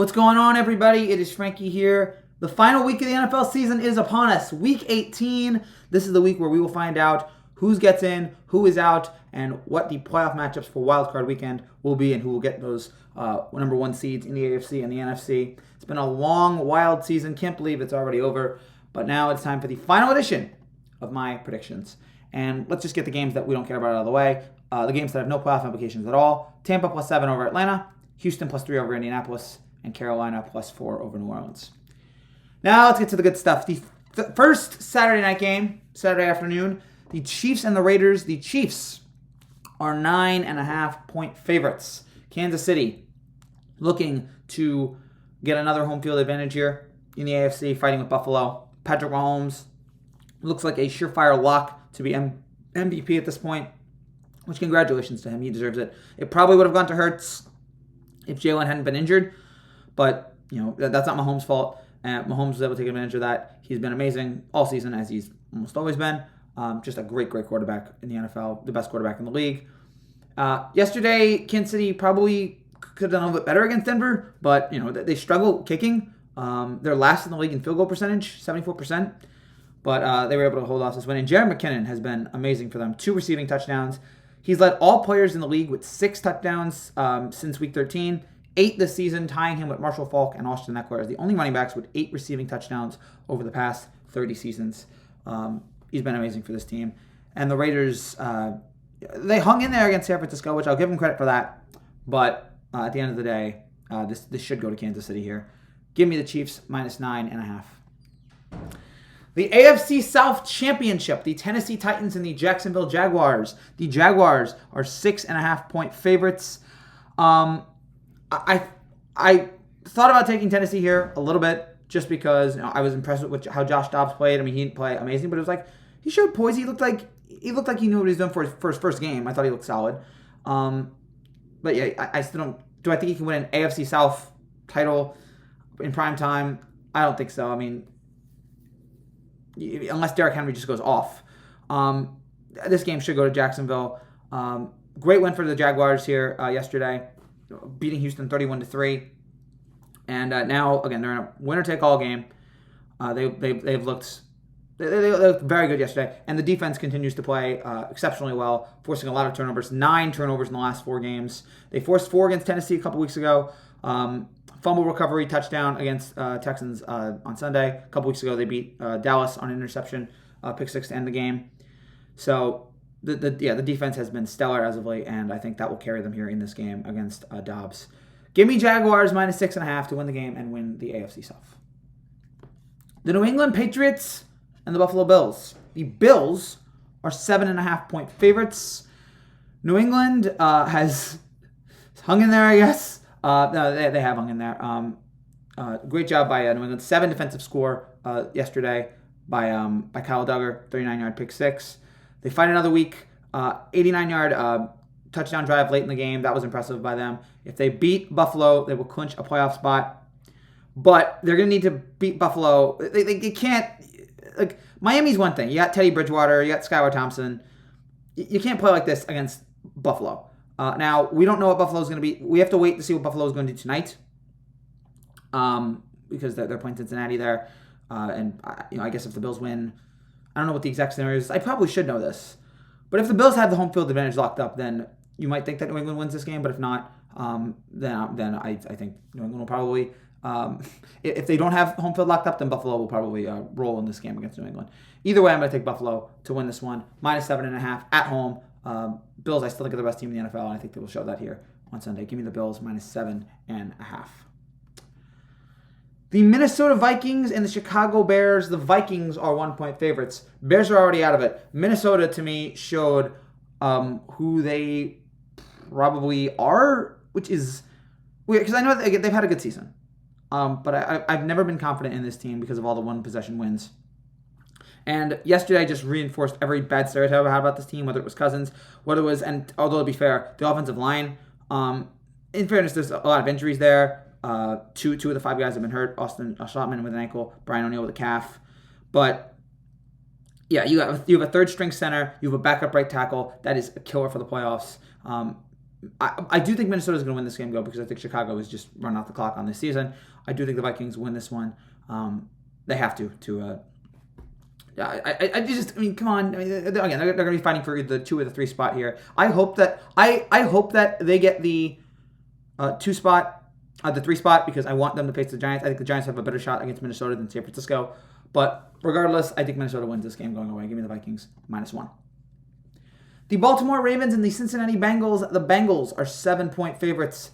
What's going on, everybody? It is Frankie here. The final week of the NFL season is upon us. Week 18. This is the week where we will find out who gets in, who is out, and what the playoff matchups for wildcard weekend will be, and who will get those number one seeds in the AFC and the NFC. It's been a long, wild season. Can't believe it's already over. But now it's time for the final edition of my predictions. And let's just get the games that we don't care about out of the way. The games that have no playoff implications at all. Tampa +7 over Atlanta. Houston +3 over Indianapolis. And Carolina +4 over New Orleans. Now let's get to the good stuff. The first Saturday night game, Saturday afternoon, the Chiefs and the Raiders. The Chiefs are 9.5-point favorites. Kansas City looking to get another home field advantage here in the AFC, fighting with Buffalo. Patrick Mahomes looks like a surefire lock to be MVP at this point, which congratulations to him. He deserves it. It probably would have gone to Hurts if Jalen hadn't been injured. But, that's not Mahomes' fault. Mahomes was able to take advantage of that. He's been amazing all season, as he's almost always been. Just a great quarterback in the NFL, the best quarterback in the league. Yesterday, Kansas City probably could have done a little bit better against Denver, but, they struggle kicking. They're last in the league in field goal percentage, 74%. But they were able to hold off this win. And Jared McKinnon has been amazing for them. 2 receiving touchdowns. He's led all players in the league with 6 touchdowns since Week 13. 8 this season, tying him with Marshall Faulk and Austin Eckler as the only running backs with 8 receiving touchdowns over the past 30 seasons. He's been amazing for this team. And the Raiders, they hung in there against San Francisco, which I'll give them credit for that. But at the end of the day, this should go to Kansas City here. Give me the Chiefs -9.5. The AFC South Championship, the Tennessee Titans and the Jacksonville Jaguars. The Jaguars are 6.5-point favorites. I thought about taking Tennessee here a little bit just because I was impressed with how Josh Dobbs played. I mean, he didn't play amazing, but it was like he showed poise. He looked like he knew what he was doing for his first game. I thought he looked solid. But yeah, I still don't. Do I think he can win an AFC South title in prime time? I don't think so. I mean, unless Derrick Henry just goes off. This game should go to Jacksonville. Great win for the Jaguars here yesterday, beating Houston 31-3. And now, again, they're in a winner-take-all game. They've looked very good yesterday. And the defense continues to play exceptionally well, forcing a lot of turnovers. 9 turnovers in the last 4 games. They forced 4 against Tennessee a couple weeks ago. Fumble recovery touchdown against Texans on Sunday. A couple weeks ago, they beat Dallas on an interception, pick 6 to end the game. So the defense has been stellar as of late, and I think that will carry them here in this game against Dobbs. Give me Jaguars -6.5 to win the game and win the AFC South. The New England Patriots and the Buffalo Bills. The Bills are 7.5-point favorites. New England has hung in there, I guess. No, they have hung in there. Great job by New England. 7 defensive score yesterday by Kyle Duggar, 39-yard pick 6. They fight another week, 89-yard touchdown drive late in the game. That was impressive by them. If they beat Buffalo, they will clinch a playoff spot. But they're going to need to beat Buffalo. They can't. Like, Miami's one thing. You got Teddy Bridgewater. You got Skylar Thompson. You can't play like this against Buffalo. Now, we don't know what Buffalo's going to be. We have to wait to see what Buffalo's going to do tonight. Because they're playing Cincinnati there. And I guess if the Bills win, I don't know what the exact scenario is. I probably should know this. But if the Bills have the home field advantage locked up, then you might think that New England wins this game. But if not, then I think New England will probably, if they don't have home field locked up, then Buffalo will probably roll in this game against New England. Either way, I'm going to take Buffalo to win this one. -7.5 at home. Bills, I still think are the best team in the NFL, and I think they will show that here on Sunday. Give me the Bills -7.5. The Minnesota Vikings and the Chicago Bears. The Vikings are 1-point favorites. Bears are already out of it. Minnesota, to me, showed who they probably are, which is weird because I know they've had a good season. But I've never been confident in this team because of all the one-possession wins. And yesterday I just reinforced every bad stereotype I had about this team, whether it was Cousins, whether it was, and although to be fair, the offensive line. In fairness, there's a lot of injuries there. 2 of the 5 guys have been hurt. Austin Schlottman with an ankle, Brian O'Neill with a calf. But yeah, you have a third string center. You have a backup right tackle. That is a killer for the playoffs. I do think Minnesota's going to win this game, because I think Chicago is just running out the clock on this season. I do think the Vikings win this one. They have to. I mean, come on. I mean, again, they're going to be fighting for the 2 or the 3 spot here. I hope that they get the 2 spot, the 3 spot, because I want them to face the Giants. I think the Giants have a better shot against Minnesota than San Francisco. But regardless, I think Minnesota wins this game going away. Give me the Vikings -1. The Baltimore Ravens and the Cincinnati Bengals. The Bengals are 7-point favorites.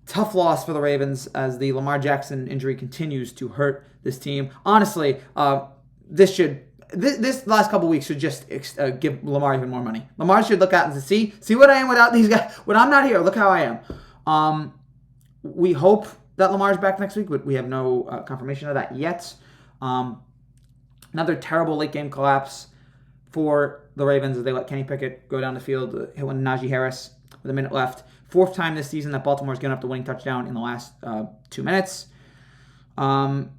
Tough loss for the Ravens as the Lamar Jackson injury continues to hurt this team. Honestly, this last couple weeks should just give Lamar even more money. Lamar should look out and see what I am without these guys. When I'm not here, look how I am. We hope that Lamar's back next week, but we have no confirmation of that yet. Another terrible late game collapse for the Ravens as they let Kenny Pickett go down the field, hit one Najee Harris with a minute left. 4th time this season that Baltimore's given up the winning touchdown in the last 2 minutes. I mean,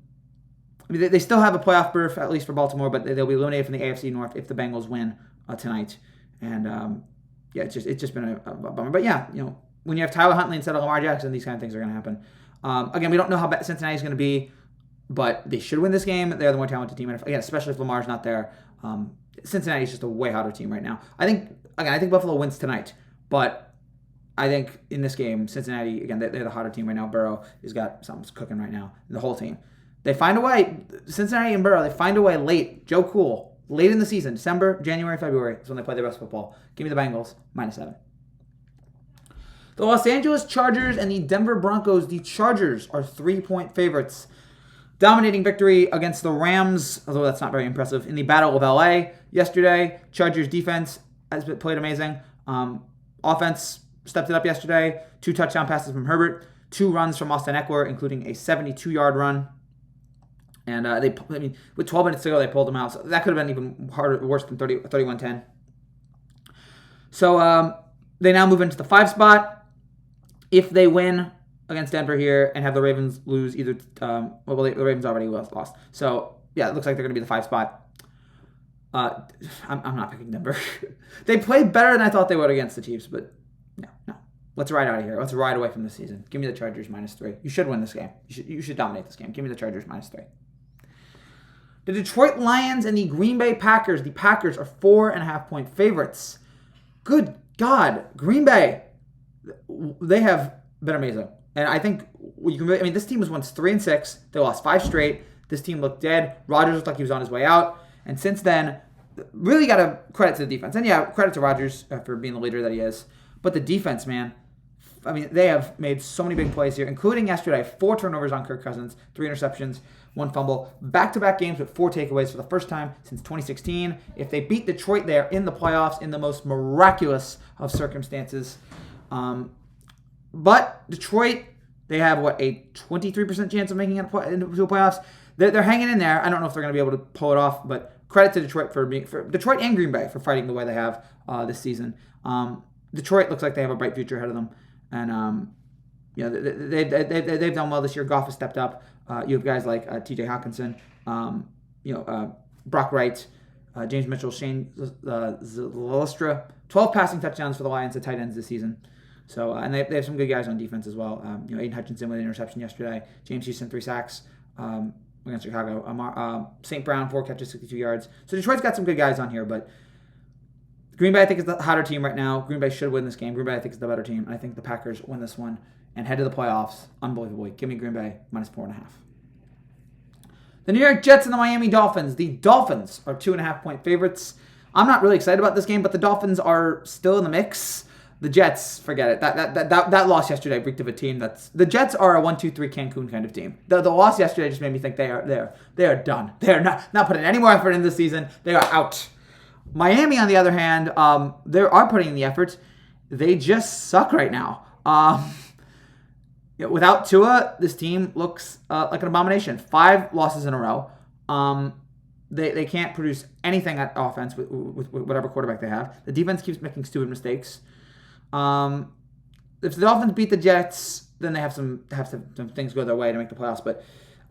they still have a playoff berth, at least for Baltimore, but they'll be eliminated from the AFC North if the Bengals win tonight. And it's just been a bummer. But yeah, when you have Tyler Huntley instead of Lamar Jackson, these kind of things are going to happen. Again, we don't know how bad Cincinnati's going to be, but they should win this game. They're the more talented team, and again, especially if Lamar's not there. Cincinnati's just a way hotter team right now. I think Buffalo wins tonight, but I think in this game, Cincinnati, again, they're the hotter team right now. Burrow has got something cooking right now. The whole team. They find a way. Cincinnati and Burrow, they find a way late. Joe Cool, late in the season, December, January, February is when they play their best football. Give me the Bengals, -7. The Los Angeles Chargers and the Denver Broncos. The Chargers are 3-point favorites. Dominating victory against the Rams, although that's not very impressive, in the Battle of LA yesterday. Chargers defense has played amazing. Offense stepped it up yesterday. 2 touchdown passes from Herbert, 2 runs from Austin Eckler, including a 72-yard run. And with 12 minutes to go, they pulled them out. So that could have been even worse than 31-10. So they now move into the 5 spot. If they win against Denver here and have the Ravens lose the Ravens already lost. So, yeah, it looks like they're going to be the 5 spot. I'm not picking Denver. They played better than I thought they would against the Chiefs, but no. Let's ride out of here. Let's ride away from this season. Give me the Chargers -3. You should win this game. You should dominate this game. Give me the Chargers -3. The Detroit Lions and the Green Bay Packers. The Packers are 4.5-point favorites. Good God. Green Bay, they have been amazing. And I think this team was once 3-6. They lost 5 straight. This team looked dead. Rodgers looked like he was on his way out. And since then, really got to credit to the defense. And yeah, credit to Rodgers for being the leader that he is. But the defense, man, they have made so many big plays here, including yesterday. 4 turnovers on Kirk Cousins, 3 interceptions, 1 fumble. Back-to-back games with 4 takeaways for the first time since 2016. If they beat Detroit, they are in the playoffs in the most miraculous of circumstances. But Detroit, they have, a 23% chance of making it into the playoffs? They're hanging in there. I don't know if they're going to be able to pull it off, but credit to Detroit for Detroit and Green Bay for fighting the way they have this season. Detroit looks like they have a bright future ahead of them, and they've done well this year. Goff has stepped up. You have guys like T.J. Hawkinson, Brock Wright, James Mitchell, Shane Zylstra. 12 passing touchdowns for the Lions, the tight ends this season. So and they have some good guys on defense as well. Aiden Hutchinson with an interception yesterday. James Houston 3 sacks against Chicago. St. Brown 4 catches, 62 yards. So Detroit's got some good guys on here, but Green Bay I think is the hotter team right now. Green Bay should win this game. Green Bay I think is the better team, and I think the Packers win this one and head to the playoffs unbelievably. Give me Green Bay -4.5. The New York Jets and the Miami Dolphins. The Dolphins are 2.5-point favorites. I'm not really excited about this game, but the Dolphins are still in the mix. The Jets, forget it. That loss yesterday reeked of a team the Jets are a 1-2-3 Cancun kind of team. The loss yesterday just made me think they are done. They are not putting any more effort in this season. They are out. Miami, on the other hand, they are putting in the effort. They just suck right now. Without Tua, this team looks like an abomination. 5 losses in a row. They can't produce anything at offense with whatever quarterback they have. The defense keeps making stupid mistakes. If the Dolphins beat the Jets, then they have some things go their way to make the playoffs. But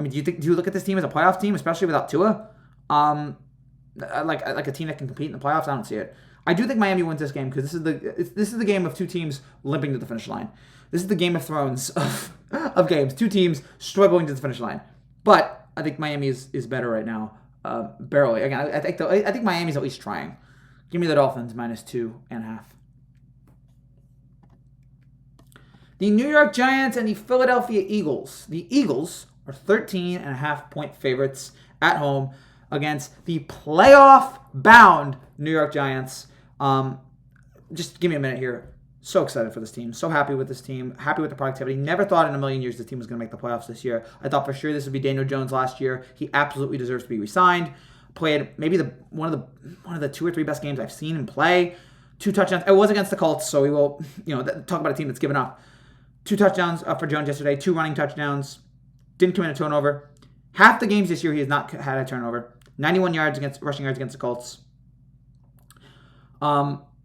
do you look at this team as a playoff team, especially without Tua? Like a team that can compete in the playoffs? I don't see it. I do think Miami wins this game because this is the game of two teams limping to the finish line. This is the Game of Thrones of games. Two teams struggling to the finish line. But I think Miami is better right now. Barely. Again, I think Miami's at least trying. Give me the Dolphins -2.5. The New York Giants and the Philadelphia Eagles. The Eagles are 13.5-point favorites at home against the playoff-bound New York Giants. Just give me a minute here. So excited for this team. So happy with this team. Happy with the productivity. Never thought in a million years this team was going to make the playoffs this year. I thought for sure this would be Daniel Jones last year. He absolutely deserves to be re-signed. Played maybe one of the 2 or 3 best games I've seen him play. 2 touchdowns. It was against the Colts, so we will talk about a team that's given up. 2 touchdowns for Jones yesterday. 2 running touchdowns. Didn't commit a turnover. Half the games this year he has not had a turnover. 91 rushing yards against the Colts.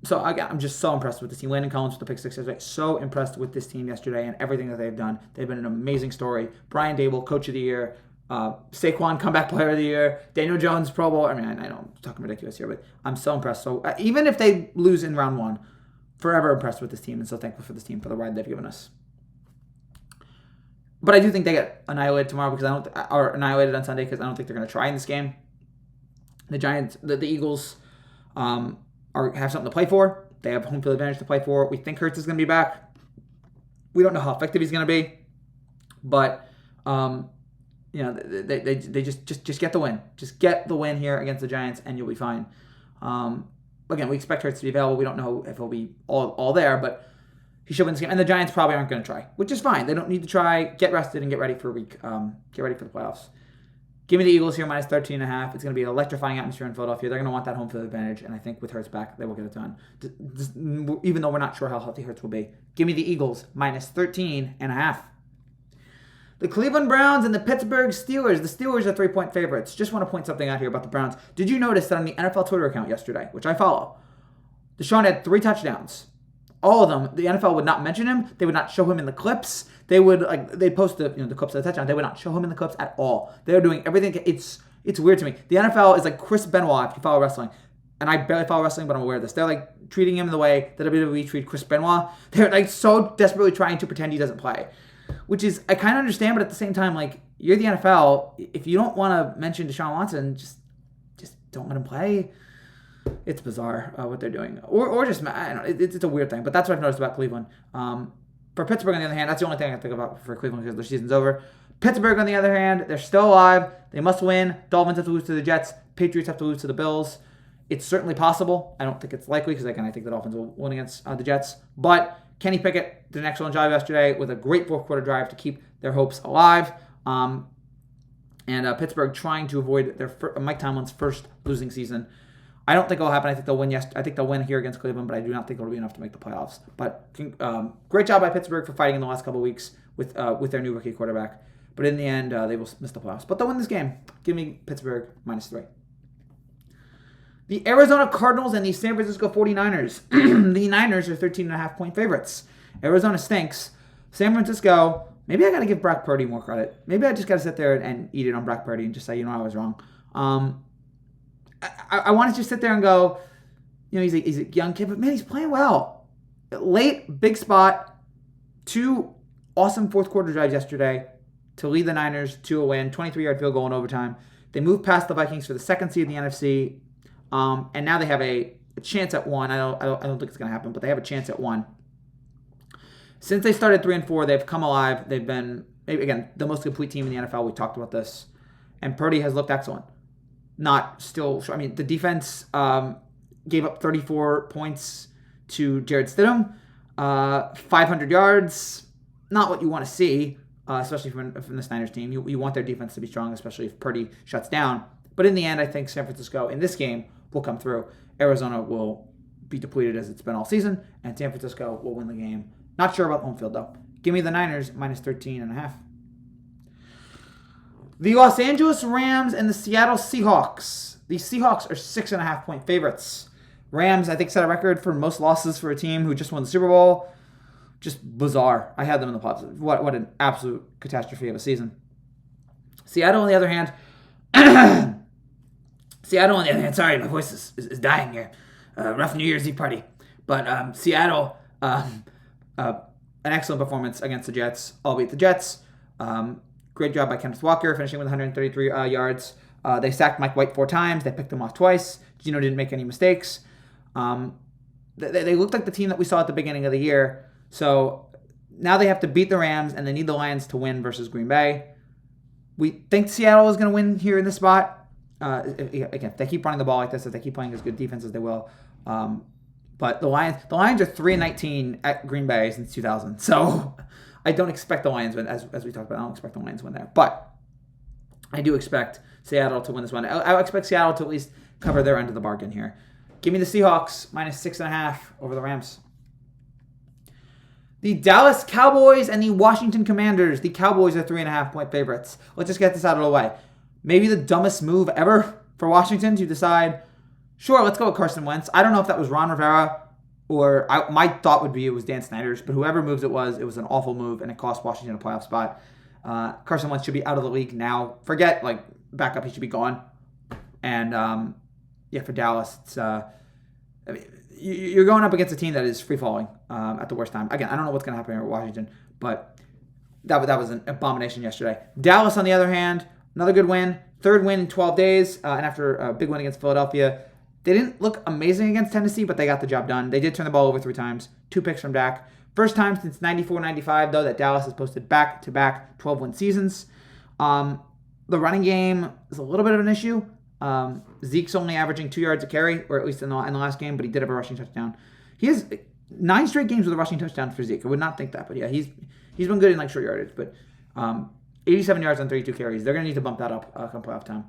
So again, I'm just so impressed with this team. Landon Collins with the pick 6 yesterday. So impressed with this team yesterday and everything that they've done. They've been an amazing story. Brian Dable, Coach of the Year. Saquon, Comeback Player of the Year. Daniel Jones, Pro Bowl. I mean, I know I'm talking ridiculous here, but I'm so impressed. So even if they lose in round 1, forever impressed with this team and so thankful for this team for the ride they've given us. But I do think they get annihilated tomorrow or annihilated on Sunday because I don't think they're going to try in this game. The Giants, the Eagles, have something to play for. They have home field advantage to play for. We think Hurts is going to be back. We don't know how effective he's going to be, but they just get the win. Just get the win here against the Giants, and you'll be fine. Again, we expect Hurts to be available. We don't know if he'll be all there, but he should win this game. And the Giants probably aren't going to try, which is fine. They don't need to try. Get rested and get ready for a week. Get ready for the playoffs. Give me the Eagles here, -13.5. It's going to be an electrifying atmosphere in Philadelphia. They're going to want that home field advantage, and I think with Hurts back, they will get it done. Even though we're not sure how healthy Hurts will be. Give me the Eagles, -13.5. The Cleveland Browns and the Pittsburgh Steelers. The Steelers are 3-point favorites. Just want to point something out here about the Browns. Did you notice that on the NFL Twitter account yesterday, which I follow, Deshaun had 3 touchdowns. All of them, the NFL would not mention him. They would not show him in the clips. They would they'd post the clips of the touchdown. They would not show him in the clips at all. They're doing everything. It's weird to me. The NFL is like Chris Benoit if you follow wrestling. And I barely follow wrestling, but I'm aware of this. They're like treating him the way that WWE treat Chris Benoit. They're like so desperately trying to pretend he doesn't play. Which is, I kind of understand, but at the same time, like, you're the NFL. If you don't want to mention Deshaun Watson, just don't let him play. It's bizarre what they're doing. Or just, I don't know, it's a weird thing. But that's what I've noticed about Cleveland. For Pittsburgh, on the other hand, that's the only thing I think about for Cleveland because their season's over. Pittsburgh, on the other hand, they're still alive. They must win. Dolphins have to lose to the Jets. Patriots have to lose to the Bills. It's certainly possible. I don't think it's likely because, again, I think the Dolphins will win against the Jets. But Kenny Pickett did an excellent job yesterday with a great fourth-quarter drive to keep their hopes alive. And Pittsburgh trying to avoid Mike Tomlin's first losing season. I don't think it'll happen. I think they'll win. I think they'll win here against Cleveland, but I do not think it'll be enough to make the playoffs. But great job by Pittsburgh for fighting in the last couple of weeks with their new rookie quarterback. But in the end, they will miss the playoffs. But they'll win this game. Give me Pittsburgh -3. The Arizona Cardinals and the San Francisco 49ers. The Niners are 13.5-point favorites. Arizona stinks. San Francisco, maybe I got to give Brock Purdy more credit. Maybe I just got to sit there and eat it on Brock Purdy and just say, I was wrong. I want to just sit there and go, he's a young kid, but man, he's playing well. Late, big spot, 2 awesome fourth-quarter drives yesterday to lead the Niners to a win, 23-yard field goal in overtime. They moved past the Vikings for the second seed in the NFC, and now they have a chance at 1. I don't think it's going to happen, but they have a chance at 1. Since they started 3-4, they've come alive. They've been, again, the most complete team in the NFL. We talked about this, and Purdy has looked excellent. Not still, the defense gave up 34 points to Jared Stidham, 500 yards. Not what you want to see, especially from the Niners team. You want their defense to be strong, especially if Purdy shuts down. But in the end, I think San Francisco in this game will come through. Arizona will be depleted as it's been all season, and San Francisco will win the game. Not sure about home field though. Give me the Niners -13.5. The Los Angeles Rams and the Seattle Seahawks. The Seahawks are 6.5-point favorites. Rams, I think, set a record for most losses for a team who just won the Super Bowl. Just bizarre. I had them in the playoffs. What an absolute catastrophe of a season. Seattle, on the other hand, sorry, my voice is dying here. rough New Year's Eve party. But Seattle, an excellent performance against the Jets, albeit the Jets. Great job by Kenneth Walker, finishing with 133 yards. They sacked Mike White 4 times. They picked him off twice. Gino didn't make any mistakes. They looked like the team that we saw at the beginning of the year. So now they have to beat the Rams, and they need the Lions to win versus Green Bay. We think Seattle is going to win here in this spot. Again, if they keep running the ball like this, if they keep playing as good defense as they will. But the Lions are 3-19 at Green Bay since 2000. So I don't expect the Lions win, as we talked about. I don't expect the Lions win there. But I do expect Seattle to win this one. I expect Seattle to at least cover their end of the bargain here. Give me the Seahawks, -6.5 over the Rams. The Dallas Cowboys and the Washington Commanders. The Cowboys are 3.5-point favorites. Let's just get this out of the way. Maybe the dumbest move ever for Washington to decide, sure, let's go with Carson Wentz. I don't know if that was Ron Rivera or my thought would be it was Dan Snyder's, but whoever moves it was an awful move, and it cost Washington a playoff spot. Carson Wentz should be out of the league now. Forget, backup, he should be gone. And, for Dallas, it's... you're going up against a team that is free-falling at the worst time. Again, I don't know what's going to happen here at Washington, but that was an abomination yesterday. Dallas, on the other hand, another good win. 3rd win in 12 days, and after a big win against Philadelphia. They didn't look amazing against Tennessee, but they got the job done. They did turn the ball over 3 times. 2 picks from Dak. First time since 94-95, though, that Dallas has posted back-to-back 12-win seasons. The running game is a little bit of an issue. Zeke's only averaging 2 yards a carry, or at least in the last game, but he did have a rushing touchdown. He has 9 straight games with a rushing touchdown for Zeke. I would not think that, but yeah, he's been good in short yardage. But 87 yards on 32 carries. They're going to need to bump that up come playoff time.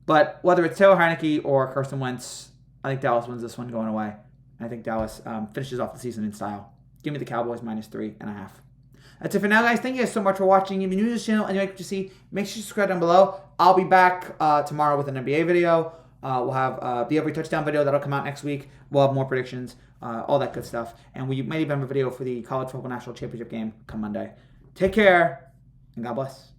But whether it's Taylor Heineke or Carson Wentz, I think Dallas wins this one going away. I think Dallas finishes off the season in style. Give me the Cowboys -3.5. That's it for now, guys. Thank you guys so much for watching. If you're new to this channel and you like what you see, make sure you subscribe down below. I'll be back tomorrow with an NBA video. We'll have the every touchdown video that'll come out next week. We'll have more predictions, all that good stuff. And we might even have a video for the College Football National Championship game come Monday. Take care, and God bless.